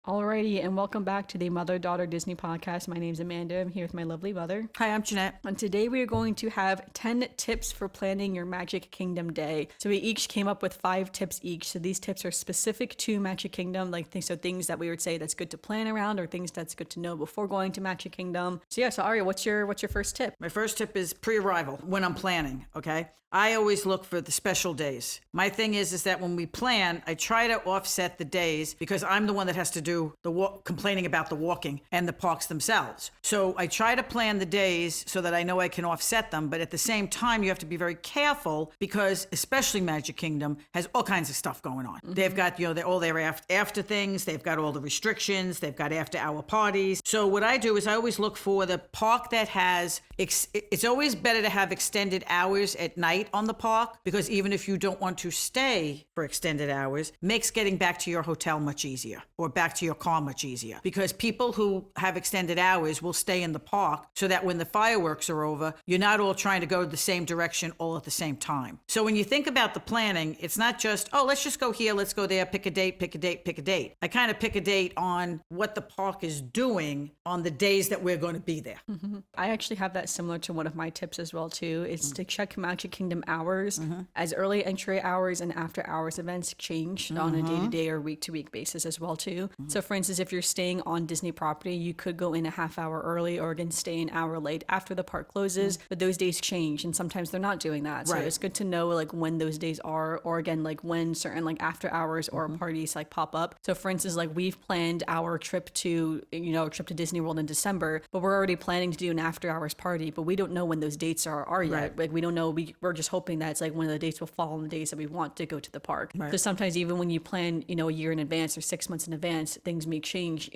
Alrighty, and welcome back to the Mother-Daughter Disney podcast. My name's Amanda. I'm here with my lovely mother. Hi, I'm Janette. And today we are going to have 10 tips for planning your Magic Kingdom day. So we each came up with 5 tips each. So these tips are specific to Magic Kingdom, things that we would say that's good to plan around or things that's good to know before going to Magic Kingdom. So Aria, what's your first tip? My first tip is pre-arrival when I'm planning, okay? I always look for the special days. My thing is that when we plan, I try to offset the days because I'm the one that has to do the complaining about the walking and the parks themselves. So I try to plan the days so that I know I can offset them. But at the same time, you have to be very careful because especially Magic Kingdom has all kinds of stuff going on. Mm-hmm. They've got, they're all their after things. They've got all the restrictions. They've got after hour parties. So what I do is I always look for the park that has, it's always better to have extended hours at night on the park, because even if you don't want to stay for extended hours, makes getting back to your hotel much easier or back to your car much easier, because people who have extended hours will stay in the park so that when the fireworks are over, you're not all trying to go the same direction all at the same time. So when you think about the planning, it's not just, oh, let's just go here, let's go there, pick a date. I kind of pick a date on what the park is doing on the days that we're going to be there. Mm-hmm. I actually have that similar to one of my tips as well too. It's to check Magic Kingdom hours, as early entry hours and after hours events change on a day-to-day or week-to-week basis as well too. So for instance, if you're staying on Disney property, you could go in a half hour early or again stay an hour late after the park closes, but those days change and sometimes they're not doing that. So it's good to know when those days are, or again when certain after hours or parties pop up. So for instance, we've planned our trip to Disney World in December, but we're already planning to do an after hours party, but we don't know when those dates are yet. We don't know. We're just hoping that it's one of the dates will fall on the days that we want to go to the park. So sometimes even when you plan a year in advance or 6 months in advance, things may change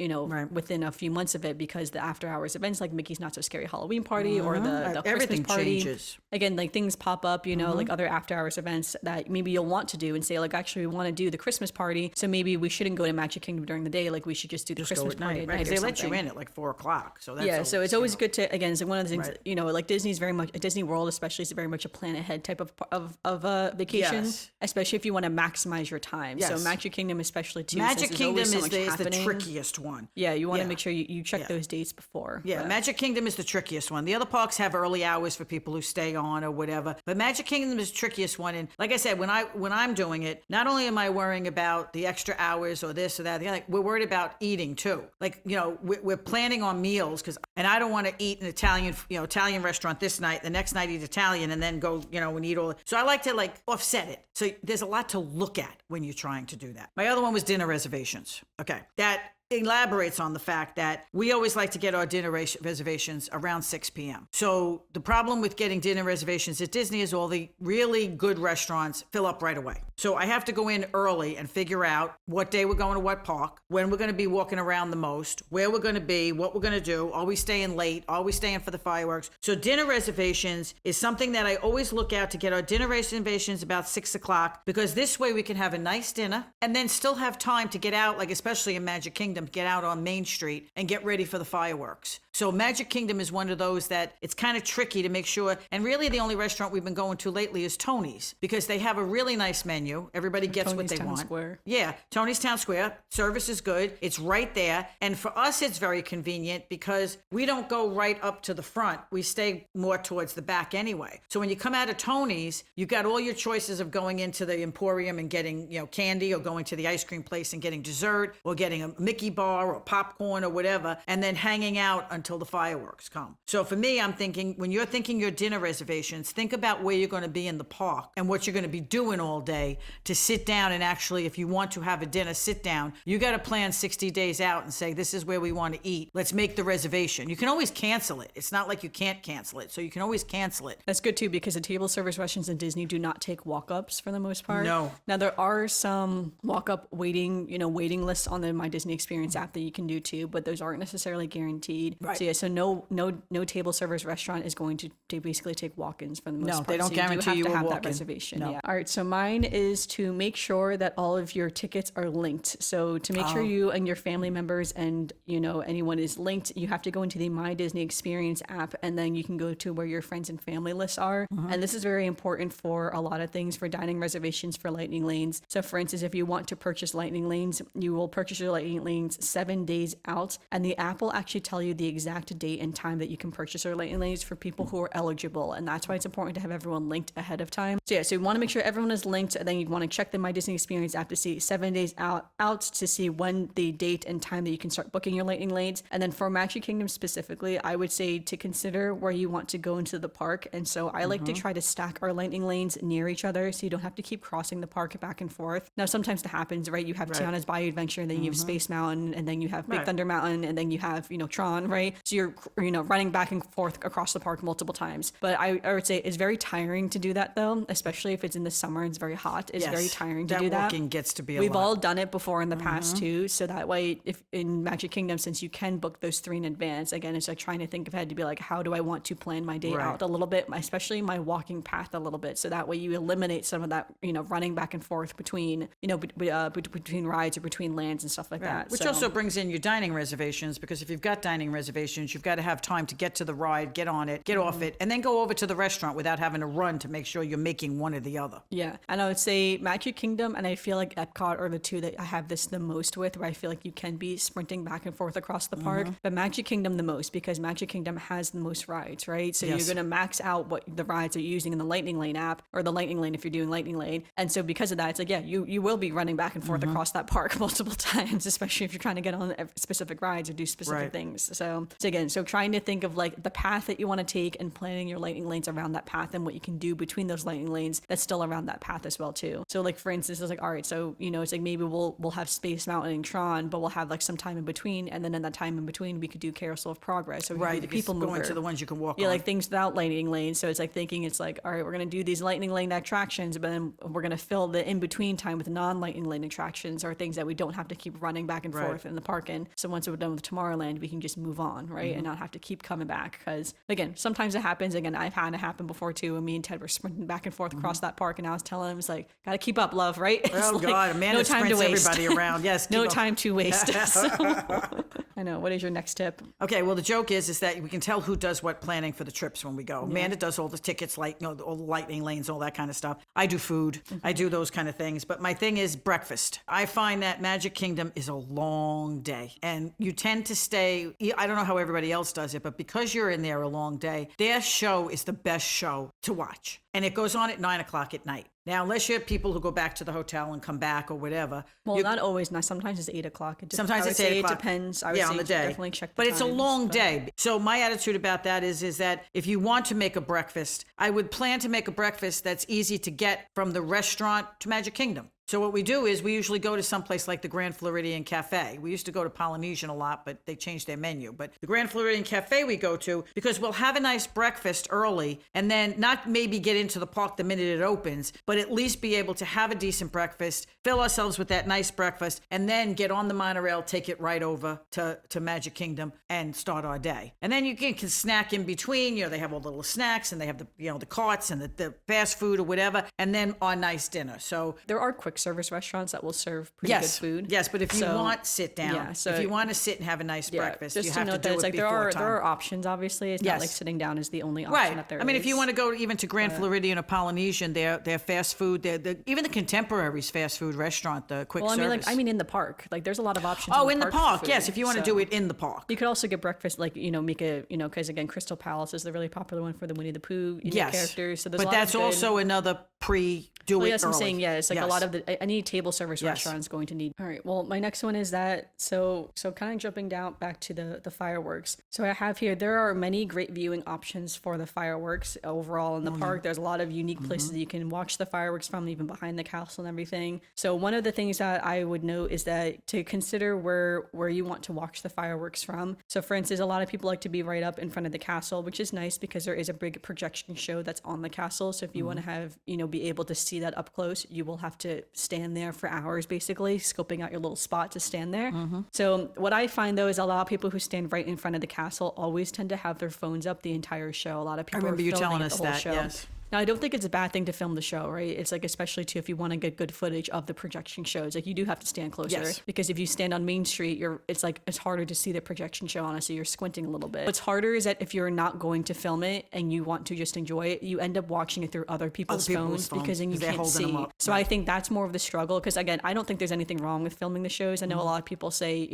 within a few months of it, because the after hours events like Mickey's Not So Scary Halloween party or the everything Christmas party changes. Again, things pop up, other after hours events that maybe you'll want to do and say actually we want to do the Christmas party, so maybe we shouldn't go to Magic Kingdom during the day, we should just do the Christmas party at night, because they let you in at 4:00, so that's so it's always good to, again, it's one of the things Disney's very much, Disney World especially, is very much a plan ahead type of vacation, especially if you want to maximize your time. So Magic Kingdom especially too, Magic Kingdom is the trickiest one. You want to make sure you check those dates before. Magic Kingdom is the trickiest one. The other parks have early hours for people who stay on or whatever, but Magic Kingdom is the trickiest one. And like I said, when I'm doing it, not only am I worrying about the extra hours or this or that, we're worried about eating too. We're planning on meals and I don't want to eat an Italian restaurant this night, the next night eat Italian, and then go and eat all. So I like to offset it. So there's a lot to look at when you're trying to do that. My other one was dinner reservations. Okay, that elaborates on the fact that we always like to get our dinner reservations around 6 p.m. So the problem with getting dinner reservations at Disney is all the really good restaurants fill up right away. So I have to go in early and figure out what day we're going to what park, when we're going to be walking around the most, where we're going to be, what we're going to do. Are we staying late? Are we staying for the fireworks? So dinner reservations is something that I always look out to get our dinner reservations about 6 o'clock, because this way we can have a nice dinner and then still have time to get out, especially in Magic Kingdom, get out on Main Street and get ready for the fireworks. So Magic Kingdom is one of those that it's kind of tricky to make sure. And really the only restaurant we've been going to lately is Tony's, because they have a really nice menu. Everybody gets Tony's what they Town want. Square. Yeah, Tony's Town Square. Service is good. It's right there. And for us, it's very convenient because we don't go right up to the front. We stay more towards the back anyway. So when you come out of Tony's, you've got all your choices of going into the Emporium and getting, candy, or going to the ice cream place and getting dessert, or getting a Mickey bar or popcorn or whatever, and then hanging out until the fireworks come. So for me, I'm thinking, when you're thinking your dinner reservations, think about where you're going to be in the park and what you're going to be doing all day to sit down and actually, if you want to have a dinner, sit down. You got to plan 60 days out and say, this is where we want to eat. Let's make the reservation. You can always cancel it. It's not like you can't cancel it. So you can always cancel it. That's good too, because the table service restaurants in Disney do not take walk-ups for the most part. No. Now there are some walk-up waiting lists on the My Disney Experience app that you can do too, but those aren't necessarily guaranteed. Right. So no table service restaurant is going to basically take walk-ins for the most part. No, they don't guarantee you will have walk that in. reservation. No. Yeah. All right. So mine is to make sure that all of your tickets are linked. So to make sure you and your family members and anyone is linked, you have to go into the My Disney Experience app, and then you can go to where your friends and family lists are. And this is very important for a lot of things, for dining reservations, for lightning lanes. So for instance, if you want to purchase lightning lanes, you will purchase your lightning lane lanes 7 days out, and the app will actually tell you the exact date and time that you can purchase our lightning lanes for people who are eligible, and that's why it's important to have everyone linked ahead of time. So you want to make sure everyone is linked, and then you want to check the My Disney Experience app to see 7 days out to see when the date and time that you can start booking your lightning lanes. And then for Magic Kingdom specifically, I would say to consider where you want to go into the park. And so I like to try to stack our lightning lanes near each other so you don't have to keep crossing the park back and forth. Now sometimes that happens, right? You have Tiana's Bayou Adventure, and then you have Space Mountain, and then you have Big Thunder Mountain, and then you have Tron, right? So you're running back and forth across the park multiple times. But I would say it's very tiring to do that, though, especially if it's in the summer and it's very hot. It's very tiring to do that. Walking gets to be a We've lot. all done it before in the past too, so that way, if in Magic Kingdom, since you can book those 3 in advance, again, it's like trying to think ahead to be like, how do I want to plan my day out a little bit, especially my walking path a little bit, so that way you eliminate some of that, running back and forth between, between rides or between lands and stuff like that. Which also brings in your dining reservations, because if you've got dining reservations, you've got to have time to get to the ride, get on it, get off it, and then go over to the restaurant without having to run to make sure you're making one or the other. Yeah, and I would say Magic Kingdom, and I feel like Epcot are the two that I have this the most with, where I feel like you can be sprinting back and forth across the park, but Magic Kingdom the most, because Magic Kingdom has the most rides, right? So you're going to max out what the rides are using in the Lightning Lane app, or the Lightning Lane if you're doing Lightning Lane. And so because of that, it's like, you will be running back and forth across that park multiple times, especially if you're trying to get on specific rides or do specific things. So again, trying to think of like the path that you want to take and planning your lightning lanes around that path and what you can do between those lightning lanes that's still around that path as well too. So like for instance, it's like, all right, so it's like maybe we'll have Space Mountain and Tron, but we'll have like some time in between, and then in that time in between we could do Carousel of Progress. So we could do the people mover. Going to the ones you can walk on. Yeah, like things without lightning lanes. So it's like thinking it's like, all right, we're gonna do these lightning lane attractions, but then we're gonna fill the in between time with non-lightning lane attractions or things that we don't have to keep running back and forth in the park in. So once we're done with Tomorrowland, we can just move on, right? And not have to keep coming back. Because again, sometimes it happens. Again, I've had it happen before too. And me and Ted were sprinting back and forth across that park, and I was telling him, it's like, gotta keep up, love, right? It's Oh like, God, Amanda no time to sprints waste. everybody around. Yes, No time to waste. So, I know. What is your next tip? Okay, well, the joke is that we can tell who does what planning for the trips when we go. Amanda does all the tickets, like all the lightning lanes, all that kind of stuff. I do food. I do those kind of things. But my thing is breakfast. I find that Magic Kingdom is a long day, and you tend to stay. I don't know how everybody else does it, but because you're in there a long day, their show is the best show to watch, and it goes on at 9:00 at night. Now, unless you have people who go back to the hotel and come back or whatever. Well, not always. Not sometimes it's 8:00. Sometimes it's 8:00. It depends. I would say on the day. Definitely check the But it's a times, long day. So my attitude about that is that if you want to make a breakfast, I would plan to make a breakfast that's easy to get from the restaurant to Magic Kingdom. So what we do is we usually go to someplace like the Grand Floridian Cafe. We used to go to Polynesian a lot, but they changed their menu. But the Grand Floridian Cafe we go to, because we'll have a nice breakfast early, and then not maybe get into the park the minute it opens, but at least be able to have a decent breakfast, fill ourselves with that nice breakfast, and then get on the monorail, take it right over to Magic Kingdom and start our day. And then you can snack in between. They have all the little snacks, and they have the carts and the fast food or whatever, and then our nice dinner. So there are quick service restaurants that will serve pretty good food. Yes, but if you want sit down, so if you want to sit and have a nice breakfast, just you to have note to do that it's it like before time. there are options. Obviously, it's not like sitting down is the only option that there is. I mean, if you want to go even to Grand Floridian or Polynesian, their fast food, even the Contemporaries fast food restaurant, the quick service. in the park, like there's a lot of options. Oh, in the park, yes. If you want to do it in the park, you could also get breakfast, like make a because again, Crystal Palace is the really popular one for the Winnie the Pooh characters. So there's but that's also another pre-do it yes, early. I'm saying it's like a lot of any table service restaurant is going to need. All right. Well, my next one is that so kind of jumping down back to the fireworks. So I have here there are many great viewing options for the fireworks overall in the park. There's a lot of unique places that you can watch the fireworks from, even behind the castle and everything. So one of the things that I would note is that to consider where you want to watch the fireworks from. So for instance, a lot of people like to be right up in front of the castle, which is nice because there is a big projection show that's on the castle. So if you want to have be able to see that up close, you will have to stand there for hours, basically scoping out your little spot to stand there. So what I find though is a lot of people who stand right in front of the castle always tend to have their phones up the entire show. A lot of people I remember are you filming telling the us whole that. show. Yes. Now, I don't think it's a bad thing to film the show, right? It's like, especially too, if you want to get good footage of the projection shows, like you do have to stand closer. Yes. Because if you stand on Main Street, it's harder to see the projection show, honestly. You're squinting a little bit. What's harder is that if you're not going to film it and you want to just enjoy it, you end up watching it through other people's phones because then you can't see. So I think that's more of the struggle, because again, I don't think there's anything wrong with filming the shows. I know a lot of people say,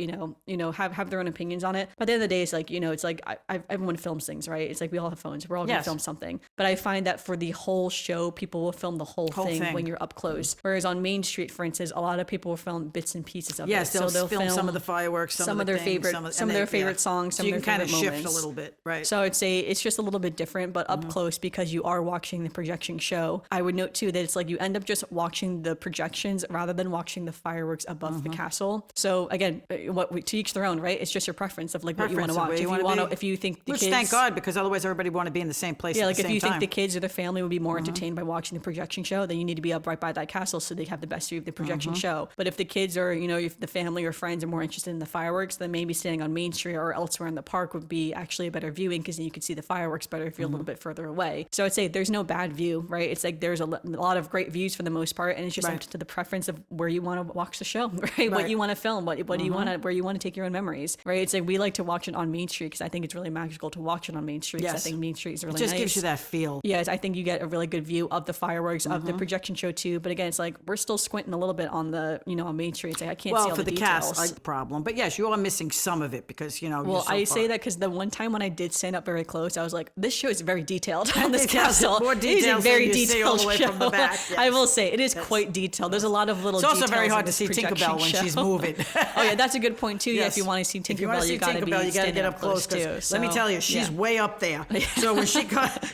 have their own opinions on it. But at the end of the day, it's like, it's like everyone films things, right? It's like we all have phones. We're all going to film something. But I find that for the whole show, people will film the whole thing when you're up close. Whereas on Main Street, for instance, a lot of people will film bits and pieces of it. Yes, they'll film some of the fireworks, some of their favorite songs, some of their favorite moments. So you can kind of shift a little bit, right? So I'd say it's just a little bit different, but up close, because you are watching the projection show. I would note too that it's like you end up just watching the projections rather than watching the fireworks above the castle. So again, to each their own, right? It's just your preference of like what you want to watch. If you think the kids, thank God, because otherwise everybody would want to be in the same place. Yeah, at like the if same you time. think the kids or the family would be more entertained by watching the projection show, then you need to be up right by that castle so they have the best view of the projection show. But if the kids or if the family or friends are more interested in the fireworks, then maybe standing on Main Street or elsewhere in the park would be actually a better viewing, because then you could see the fireworks better if you're a little bit further away. So I'd say there's no bad view, right? It's like there's a lot of great views for the most part, and it's just up to the preference of where you want to watch the show, right? What you want to film, what do you want to, where you want to take your own memories, right? It's like we like to watch it on Main Street because I think it's really magical to watch it on Main Street. Yes. I think Main Street is really nice. It just nice. gives you that feel. Yes, I think you get a really good view of the fireworks, of the projection show too. But again, it's like we're still squinting a little bit on the, on Main Street. It's like I can't see all for the details. cast, like problem. But yes, you are missing some of it because, Well, I say that because the one time when I did stand up very close, I was like, this show is very detailed on this castle. More details very than you see all the way show. from the back. Yes. I will say, it is quite detailed. There's a lot of little details. It's also very hard in to see projection Tinkerbell when show. she's moving. Oh yeah, that's a good point too. Yes. Yeah, if you want to see Tinkerbell, you got to get up close too. Let me tell you, she's way up there. So when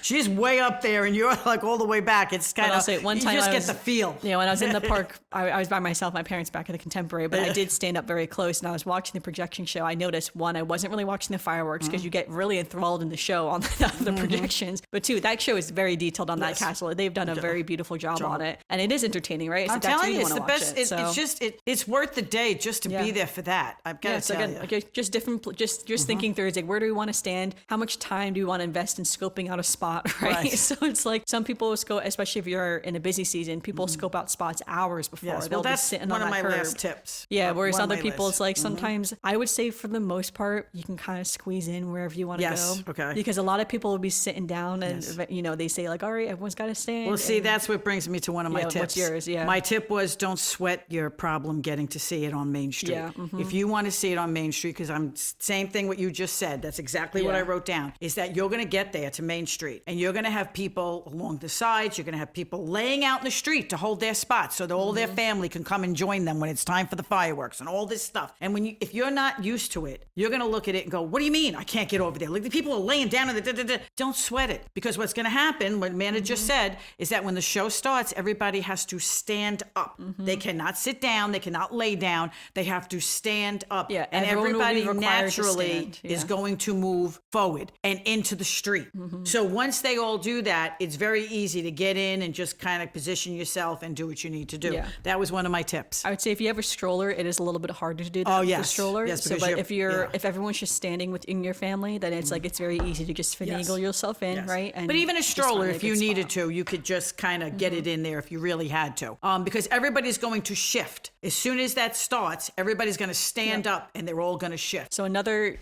she's way up there and you're like all the way back, it's kind of, one time you just get the feel. Yeah, when I was in the park, I was by myself, my parents back at the Contemporary, but I did stand up very close and I was watching the projection show. I noticed, one, I wasn't really watching the fireworks because you get really enthralled in the show on the projections. But two, that show is very detailed on that castle. They've done a very beautiful job on it. And it is entertaining, right? I'm telling you, it's the best. It's worth the day just to be there for that. I've got to tell you. Like just different, just thinking through, it's like, where do we want to stand? How much time do we want to invest in scoping out a spot, right? So it's like some people will scope, especially if you're in a busy season, people scope out spots hours before. Yes. They'll that's be sitting one on of that my curb. last tips. Yeah, whereas other people, it's like sometimes I would say for the most part, you can kind of squeeze in wherever you want to go. Okay. Because a lot of people will be sitting down and, they say like, all right, everyone's got to stand. Well, see, that's what brings me to one of my tips. What's yours? Yeah. My tip was don't sweat your problem getting to see it on Main Street. Yeah. If you want to see it on Main Street, because same thing what you just said, that's exactly what I wrote down, is that you're going to get there to Main Street and you're going to have people along the sides, you're going to have people laying out in the street to hold their spots so that all their family can come and join them when it's time for the fireworks and all this stuff. And if you're not used to it, you're going to look at it and go, what do you mean I can't get over there? Like the people are laying down in the Don't sweat it, because what's going to happen, what Amanda just said, is that when the show starts, everybody has to stand up. They cannot sit down, they cannot lay down, they have to stand up. Yeah, and everybody naturally is is going to move forward and into the street. So once they all do that, it's very easy to get in and just kind of position yourself and do what you need to do. Yeah. That was one of my tips. I would say if you have a stroller, it is a little bit harder to do that with the stroller. Yes, so, but if everyone's just standing within your family, then it's like it's very easy to just finagle yourself in, right? And but even a stroller, find if you needed to, you could just kind of get it in there if you really had to. Because everybody's going to shift. As soon as that starts, everybody's going to stand up and they're all going to shift. So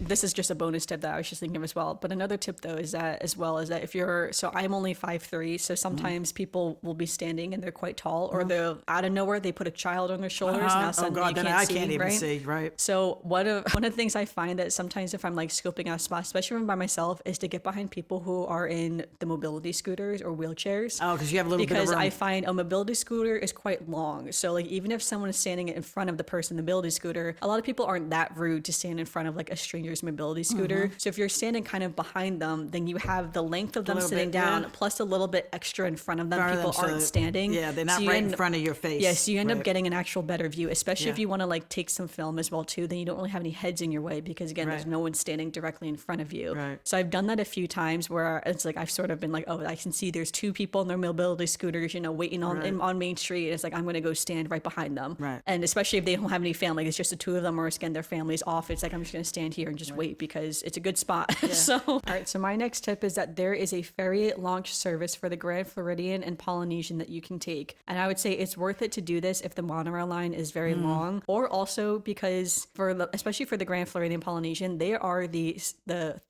this is just a bonus tip that I was just thinking of as well. But another tip though is that if you're, so I'm only 5'3", so sometimes people will be standing and they're quite tall, or they'll out of nowhere they put a child on their shoulders and now suddenly you can't I see, can't even right? see, right? So one of the things I find that sometimes if I'm like scoping out a spot, especially when I'm by myself, is to get behind people who are in the mobility scooters or wheelchairs. Oh, because you have a little bit of room. Because I find a mobility scooter is quite long. So like even if someone is standing in front of the person in the mobility scooter, a lot of people aren't that rude to stand in front of like a stranger's mobility scooter. So if you're standing kind of behind them, then you have the length of them sitting down plus a little bit extra in front of them. People aren't standing. Yeah, they're not right in front of your face. Yeah, so you end up getting an actual better view, especially if you want to like take some film as well too. Then you don't really have any heads in your way because again, there's no one standing directly in front of you. Right. So I've done that a few times where it's like I've sort of been like, oh, I can see there's two people in their mobility scooters, waiting on Main Street. And it's like I'm going to go stand right behind them. Right. And especially if they don't have any family, it's just the two of them, or again their family's off. It's like I'm just going to stand here and just wait because it's a good spot. So all right. So my next tip is that there is a ferry launch service service for the Grand Floridian and Polynesian that you can take. And I would say it's worth it to do this if the monorail line is very long, or also because especially for the Grand Floridian Polynesian, they are the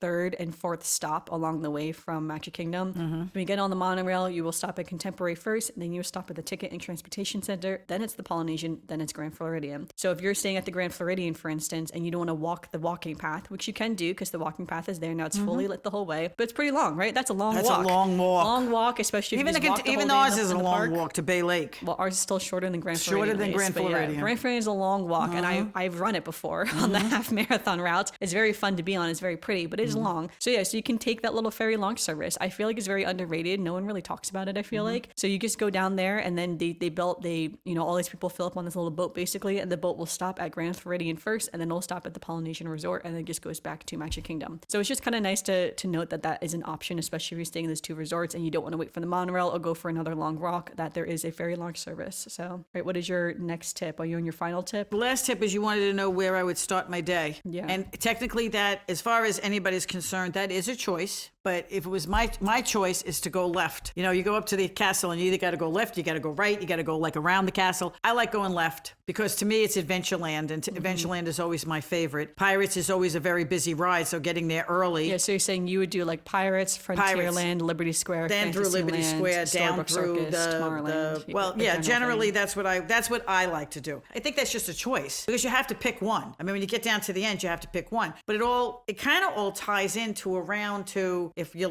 third and fourth stop along the way from Magic Kingdom. When you get on the monorail, you will stop at Contemporary first, and then you will stop at the Ticket and Transportation Center, then it's the Polynesian, then it's Grand Floridian. So if you're staying at the Grand Floridian, for instance, and you don't want to walk the walking path, which you can do because the walking path is there now, it's fully lit the whole way, but it's pretty long, right? That's a long walk. That's a long walk. Long walk, especially if you just walk the even whole day ours is a long walk to Bay Lake. Well, ours is still shorter than Grand Floridian. Shorter than Grand Floridian. Yeah, Grand Floridian is a long walk, and I've run it before on the half marathon routes. It's very fun to be on. It's very pretty, but it is long. So yeah, so you can take that little ferry launch service. I feel like it's very underrated. No one really talks about it, I feel like. So you just go down there, and then all these people fill up on this little boat basically, and the boat will stop at Grand Floridian first, and then it'll stop at the Polynesian Resort, and then it just goes back to Magic Kingdom. So it's just kind of nice to note that is an option, especially if you're staying in those two resorts and you don't want to wait for the monorail or go for another long walk, that there is a ferry launch service. So, right, what is your next tip? Are you on your final tip? The last tip is you wanted to know where I would start my day. Yeah. And technically that, as far as anybody's concerned, that is a choice. But if it was my choice is to go left. You go up to the castle and you either got to go left, you got to go right, you got to go like around the castle. I like going left because to me it's Adventureland, and Adventureland is always my favorite. Pirates is always a very busy ride, so getting there early. Yeah, so you're saying you would do like Pirates, Frontierland, Liberty Square, then through Liberty Square, down through Tomorrowland. Generally that's what I like to do. I think that's just a choice because you have to pick one. I mean, when you get down to the end, you have to pick one. But it kind of all ties into around to if you're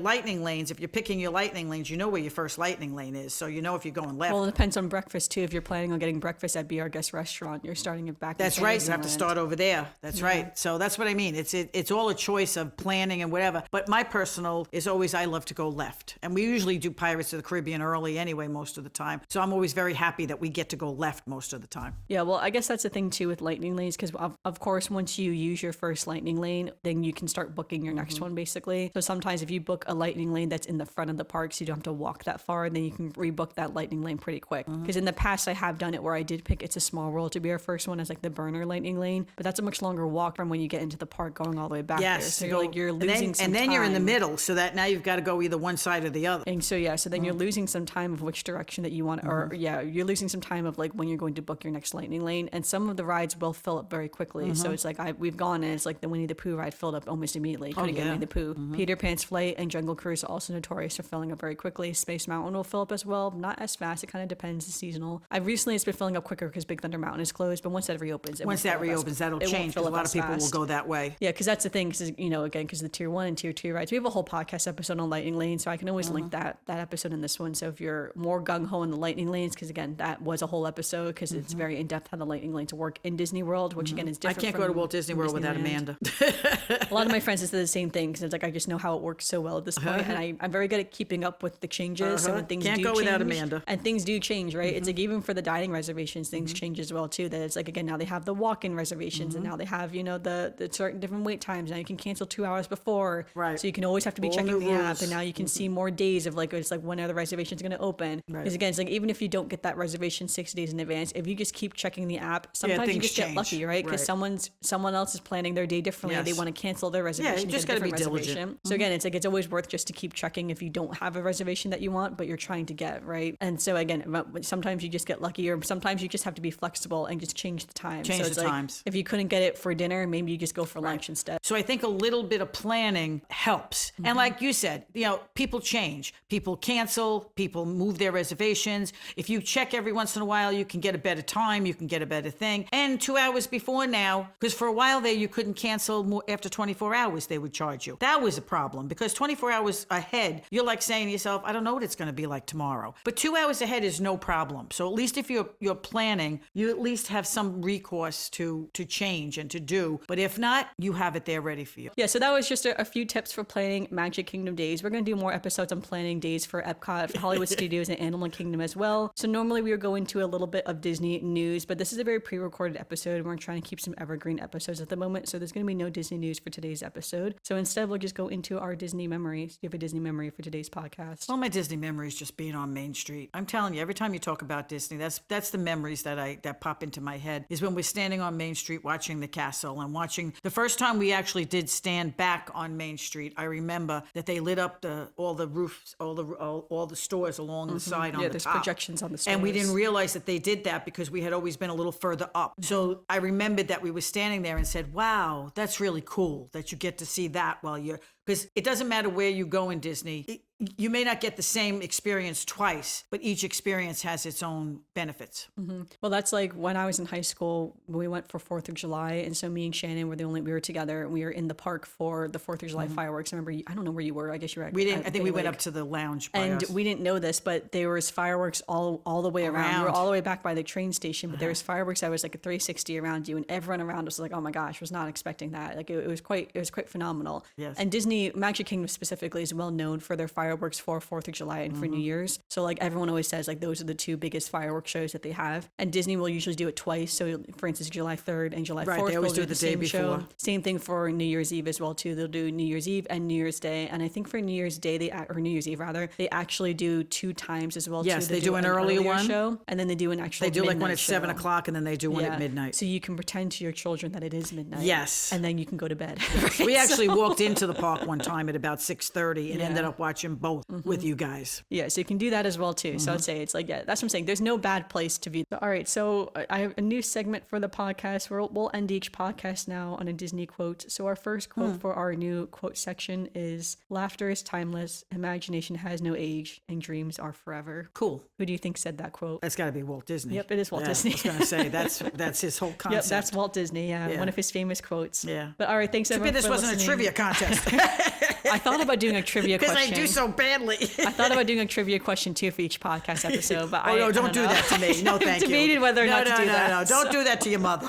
picking your lightning lanes, you know where your first lightning lane is. So you know if you're going left. Well, it depends on breakfast too. If you're planning on getting breakfast at Be Our Guest restaurant, you're starting it back. That's right. You have to start over there. That's right. So that's what I mean. It's all a choice of planning and whatever. But my personal is always I love to go left. And we usually do Pirates of the Caribbean early anyway most of the time. So I'm always very happy that we get to go left most of the time. Yeah, well, I guess that's the thing too with lightning lanes because of course once you use your first lightning lane, then you can start booking your next one basically. So sometimes if you book a lightning lane that's in the front of the park, so you don't have to walk that far, and then you can rebook that lightning lane pretty quick. Because in the past I have done it where I did pick It's a Small World to be our first one as like the burner lightning lane, but that's a much longer walk from when you get into the park going all the way back there. So you're losing some time. And then you're in the middle, so that now you've got to go either one side or the other. And so so then you're losing some time of which direction that you want, you're losing some time of like when you're going to book your next lightning lane, and some of the rides will fill up very quickly. So it's like we've gone and it's like the Winnie the Pooh ride filled up almost immediately. Couldn't get Winnie the Pooh. Peter Pan's Flight and Jungle Cruise are also notorious for filling up very quickly. Space Mountain will fill up as well, not as fast. It kind of depends. It's seasonal. It's been filling up quicker because Big Thunder Mountain is closed, but once that reopens, that'll change because a lot of people will go that way. Yeah, because that's the thing. Because again, because the tier 1 and tier 2 rides, we have a whole podcast episode on lightning lanes, so I can always link that episode in this one. So if you're more gung ho in the lightning lanes, because again, that was a whole episode because it's very in depth how the lightning lanes work in Disney World, which again is different. I can't go to Walt Disney World without Amanda. A lot of my friends say the same thing because it's like I just know how it works so well at this point, and I'm very good at keeping up with the changes. So when things can't do go change, without Amanda. And things do change, right? It's like even for the dining reservations, things change as well too. That it's like again now they have the walk-in reservations, and now they have the certain different wait times. Now you can cancel 2 hours before, right? So you can always have to be checking the app, and now you can see more days of like it's like when are the reservations going to open? Because again, it's like even if you don't get that reservation 6 days in advance, if you just keep checking the app, sometimes you just get lucky, right? Because someone else is planning their day differently. They want to cancel their reservation. Yeah, you just got to be diligent. So again, it's like it's always worth just to keep checking if you don't have a reservation that you want, but you're trying to get, right? And so again, sometimes you just get lucky, or sometimes you just have to be flexible and just change the time. Change the times. If you couldn't get it for dinner, maybe you just go for lunch instead. So I think a little bit of planning helps. And like you said, people change. People cancel. People move their reservations. If you check every once in a while, you can get a better time. You can get a better thing. And 2 hours before now, because for a while there, you couldn't cancel more after 24 hours, they would charge you. That was a problem because 24 hours ahead, you're like saying to yourself, I don't know what it's going to be like tomorrow. But 2 hours ahead is no problem. So at least if you're planning, you at least have some recourse to change and to do. But if not, you have it there ready for you. Yeah, so that was just a few tips for planning Magic Kingdom days. We're going to do more episodes on planning days for Epcot, for Hollywood Studios, and Animal Kingdom as well. So normally we would go into a little bit of Disney news, but this is a very pre-recorded episode, and we're trying to keep some evergreen episodes at the moment. So there's going to be no Disney news for today's episode. So instead, we'll just go into our Disney Disney memories? Do you have a Disney memory for today's podcast? Well, my Disney memory is just being on Main Street. I'm telling you, every time you talk about Disney, that's the memories that pop into my head, is when we're standing on Main Street watching the castle and watching. The first time we actually did stand back on Main Street, I remember that they lit up all the roofs, all the stores along the side on the there's top. projections on the stores. And we didn't realize that they did that because we had always been a little further up. So I remembered that we were standing there and said, wow, that's really cool that you get to see that while you're, because it doesn't matter where you go in Disney. You may not get the same experience twice, but each experience has its own benefits. Well, that's like when I was in high school, we went for 4th of July. And so me and Shannon we were together, and we were in the park for the 4th of July fireworks. I remember, I don't know where you were. I guess you were at, We didn't, I think we went up to the lounge by and us. we didn't know this, but there was fireworks all the way around. We were all the way back by the train station, but there was fireworks that was like a 360 around you, and everyone around us was like, oh my gosh, was not expecting that. Like it was quite phenomenal. Yes. And Disney, Magic Kingdom specifically, is well known for their fireworks for 4th of July and for New Year's. So like everyone always says, like those are the two biggest fireworks shows that they have. And Disney will usually do it twice. So for instance, July 3rd and July 4th. Right, they always they'll do the the day same before. show. Same thing for New Year's Eve as well too. They'll do New Year's Eve and New Year's Day. And I think for New Year's Day, or New Year's Eve rather, they actually do 2 times as well. Yes, too. they do an earlier one show, and then they do an actual. They do like one midnight at 7 show. o'clock, and then they do one at midnight. So you can pretend to your children that it is midnight. Yes. And then you can go to bed. We actually walked into the park one time at about 6:30 and ended up watching both with you guys. Yeah, so you can do that as well too. So I'd say it's like, yeah, that's what I'm saying. There's no bad place to be. All right, so I have a new segment for the podcast where we'll end each podcast now on a Disney quote. So our first quote for our new quote section is, laughter is timeless, imagination has no age, and dreams are forever. Cool. Who do you think said that quote? That's got to be Walt Disney. Yep, it is Walt Disney. I was going to say, that's his whole concept. Yep, that's Walt Disney, one of his famous quotes. Yeah. But all right, thanks Too everyone bad this for wasn't listening. a trivia contest. I thought about doing a trivia Because question. I do so badly. I thought about doing a trivia question too for each podcast episode, but Oh, no, I don't do know. that to me. No, thank you. Debated whether or not to do that. No, don't do that to your mother.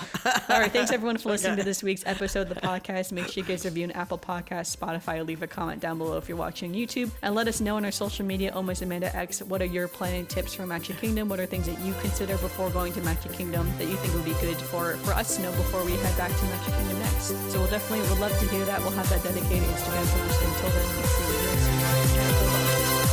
All right, thanks everyone for listening to this week's episode of the podcast. Make sure you guys review on Apple Podcasts, Spotify, or leave a comment down below if you're watching YouTube. And let us know on our social media, Almost Amanda X, what are your planning tips for Magic Kingdom? What are things that you consider before going to Magic Kingdom that you think would be good for us to know before we head back to Magic Kingdom next? So would love to hear that. We'll have that dedicated Instagram post. Until then, we'll see you guys.